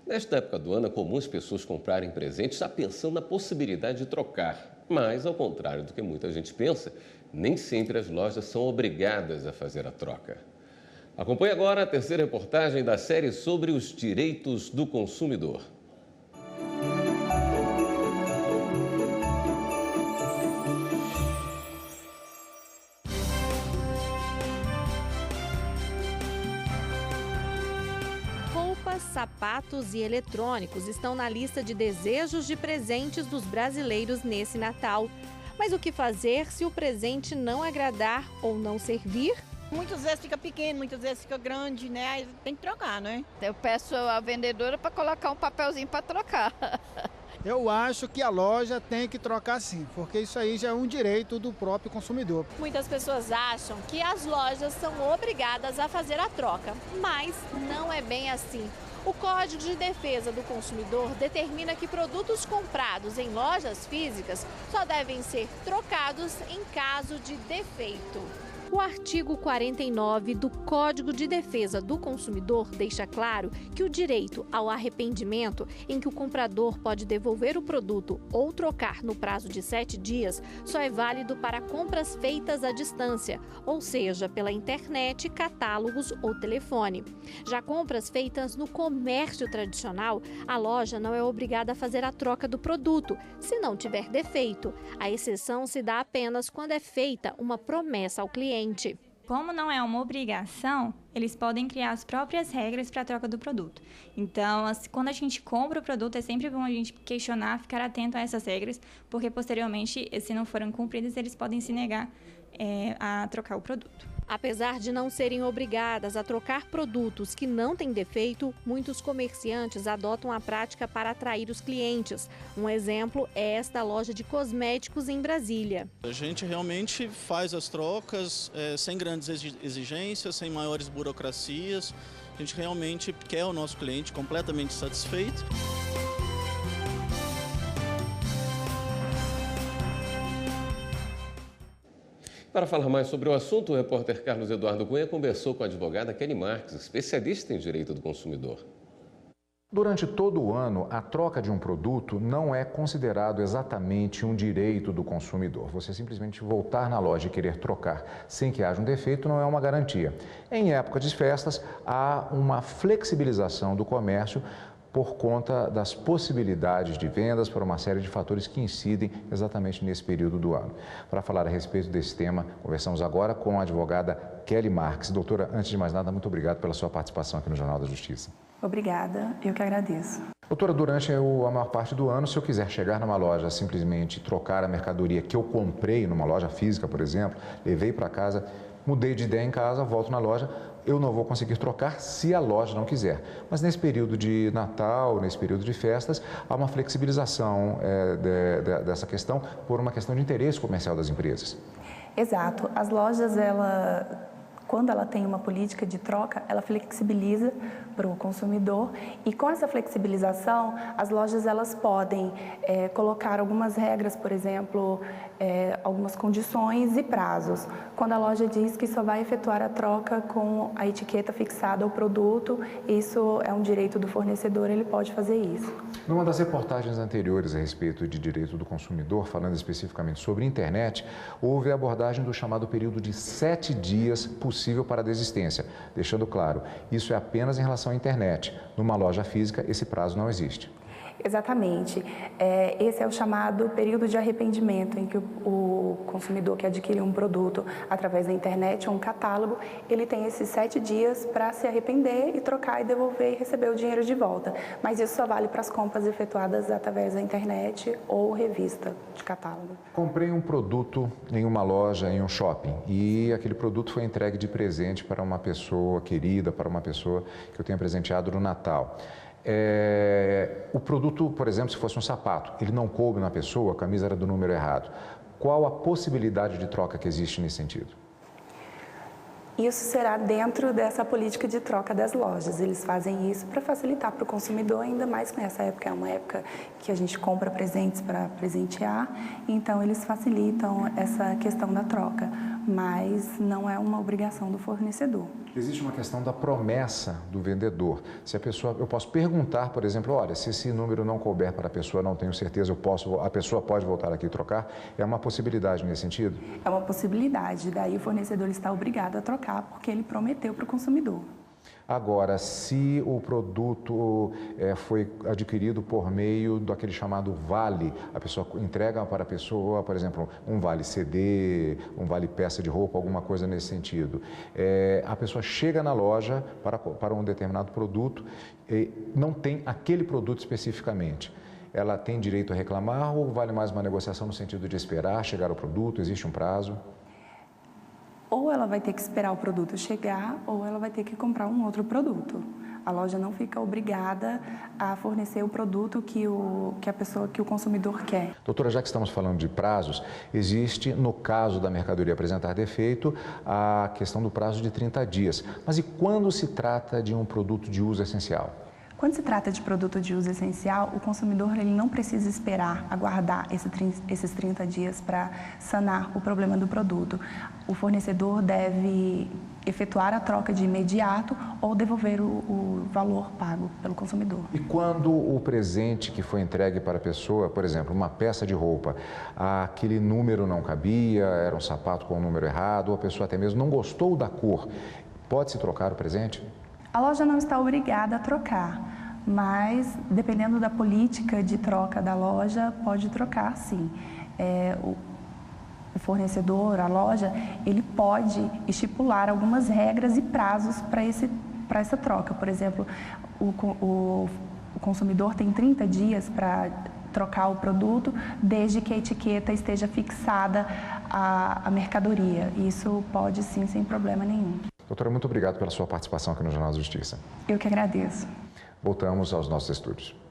Nesta época do ano, é comum as pessoas comprarem presentes já pensando na possibilidade de trocar. Mas, ao contrário do que muita gente pensa, nem sempre as lojas são obrigadas a fazer a troca. Acompanhe agora a terceira reportagem da série sobre os direitos do consumidor. Roupas, sapatos e eletrônicos estão na lista de desejos de presentes dos brasileiros nesse Natal. Mas o que fazer se o presente não agradar ou não servir? Muitas vezes fica pequeno, muitas vezes fica grande, né? Aí tem que trocar, né? Eu peço à vendedora para colocar um papelzinho para trocar. Eu acho que a loja tem que trocar sim, porque isso aí já é um direito do próprio consumidor. Muitas pessoas acham que as lojas são obrigadas a fazer a troca, mas não é bem assim. O Código de Defesa do Consumidor determina que produtos comprados em lojas físicas só devem ser trocados em caso de defeito. O artigo 49 do Código de Defesa do Consumidor deixa claro que o direito ao arrependimento, em que o comprador pode devolver o produto ou trocar no prazo de 7 dias, só é válido para compras feitas à distância, ou seja, pela internet, catálogos ou telefone. Já compras feitas no comércio tradicional, a loja não é obrigada a fazer a troca do produto, se não tiver defeito. A exceção se dá apenas quando é feita uma promessa ao cliente. Como não é uma obrigação, eles podem criar as próprias regras para a troca do produto. Então, quando a gente compra o produto, é sempre bom a gente questionar, ficar atento a essas regras, porque posteriormente, se não forem cumpridas, eles podem se negar a trocar o produto. Apesar de não serem obrigadas a trocar produtos que não têm defeito, muitos comerciantes adotam a prática para atrair os clientes. Um exemplo é esta loja de cosméticos em Brasília. A gente realmente faz as trocas sem grandes exigências, sem maiores burocracias. A gente realmente quer o nosso cliente completamente satisfeito. Para falar mais sobre o assunto, o repórter Carlos Eduardo Cunha conversou com a advogada Kelly Marques, especialista em direito do consumidor. Durante todo o ano, a troca de um produto não é considerado exatamente um direito do consumidor. Você simplesmente voltar na loja e querer trocar sem que haja um defeito não é uma garantia. Em época de festas, há uma flexibilização do comércio por conta das possibilidades de vendas por uma série de fatores que incidem exatamente nesse período do ano. Para falar a respeito desse tema, conversamos agora com a advogada Kelly Marques. Doutora, antes de mais nada, muito obrigado pela sua participação aqui no Jornal da Justiça. Obrigada, eu que agradeço. Doutora, durante a maior parte do ano, se eu quiser chegar numa loja, simplesmente trocar a mercadoria que eu comprei numa loja física, por exemplo, levei para casa, mudei de ideia em casa, volto na loja, eu não vou conseguir trocar se a loja não quiser. Mas nesse período de Natal, nesse período de festas, há uma flexibilização dessa questão por uma questão de interesse comercial das empresas. Exato. As lojas, quando ela tem uma política de troca, ela flexibiliza para o consumidor e com essa flexibilização, as lojas elas podem colocar algumas regras, por exemplo, algumas condições e prazos. Quando a loja diz que só vai efetuar a troca com a etiqueta fixada ao produto, isso é um direito do fornecedor, ele pode fazer isso. Numa das reportagens anteriores a respeito de direito do consumidor, falando especificamente sobre internet, houve a abordagem do chamado período de 7 dias possível para a desistência, deixando claro, isso é apenas em relação à internet. Numa loja física, esse prazo não existe. Exatamente. Esse é o chamado período de arrependimento, em que o consumidor que adquire um produto através da internet ou um catálogo, ele tem esses 7 dias para se arrepender e trocar e devolver e receber o dinheiro de volta. Mas isso só vale para as compras efetuadas através da internet ou revista de catálogo. Comprei um produto em uma loja, em um shopping, e aquele produto foi entregue de presente para uma pessoa querida, para uma pessoa que eu tenha presenteado no Natal. O produto, por exemplo, se fosse um sapato, ele não coube na pessoa, a camisa era do número errado. Qual a possibilidade de troca que existe nesse sentido? Isso será dentro dessa política de troca das lojas. Eles fazem isso para facilitar para o consumidor, ainda mais que nessa época é uma época que a gente compra presentes para presentear, então eles facilitam essa questão da troca. mas não é uma obrigação do fornecedor. Existe uma questão da promessa do vendedor. Se a pessoa, eu posso perguntar, por exemplo, olha, se esse número não couber para a pessoa, não tenho certeza, a pessoa pode voltar aqui e trocar? É uma possibilidade nesse sentido? É uma possibilidade, daí o fornecedor está obrigado a trocar porque ele prometeu para o consumidor. Agora, se o produto foi adquirido por meio daquele chamado vale, a pessoa entrega para a pessoa, por exemplo, um vale CD, um vale peça de roupa, alguma coisa nesse sentido. A pessoa chega na loja para um determinado produto e não tem aquele produto especificamente. Ela tem direito a reclamar ou vale mais uma negociação no sentido de esperar chegar ao produto? Existe um prazo? Ou ela vai ter que esperar o produto chegar, ou ela vai ter que comprar um outro produto. A loja não fica obrigada a fornecer o produto que o consumidor quer. Doutora, já que estamos falando de prazos, existe, no caso da mercadoria apresentar defeito, a questão do prazo de 30 dias. Mas e quando se trata de um produto de uso essencial? Quando se trata de produto de uso essencial, o consumidor ele não precisa esperar, aguardar esses 30 dias para sanar o problema do produto. O fornecedor deve efetuar a troca de imediato ou devolver o valor pago pelo consumidor. E quando o presente que foi entregue para a pessoa, por exemplo, uma peça de roupa, aquele número não cabia, era um sapato com o número errado, ou a pessoa até mesmo não gostou da cor, pode-se trocar o presente? A loja não está obrigada a trocar, mas dependendo da política de troca da loja, pode trocar sim. O fornecedor, a loja, ele pode estipular algumas regras e prazos para essa troca. Por exemplo, o consumidor tem 30 dias para trocar o produto, desde que a etiqueta esteja fixada à mercadoria. Isso pode sim, sem problema nenhum. Doutora, muito obrigado pela sua participação aqui no Jornal da Justiça. Eu que agradeço. Voltamos aos nossos estúdios.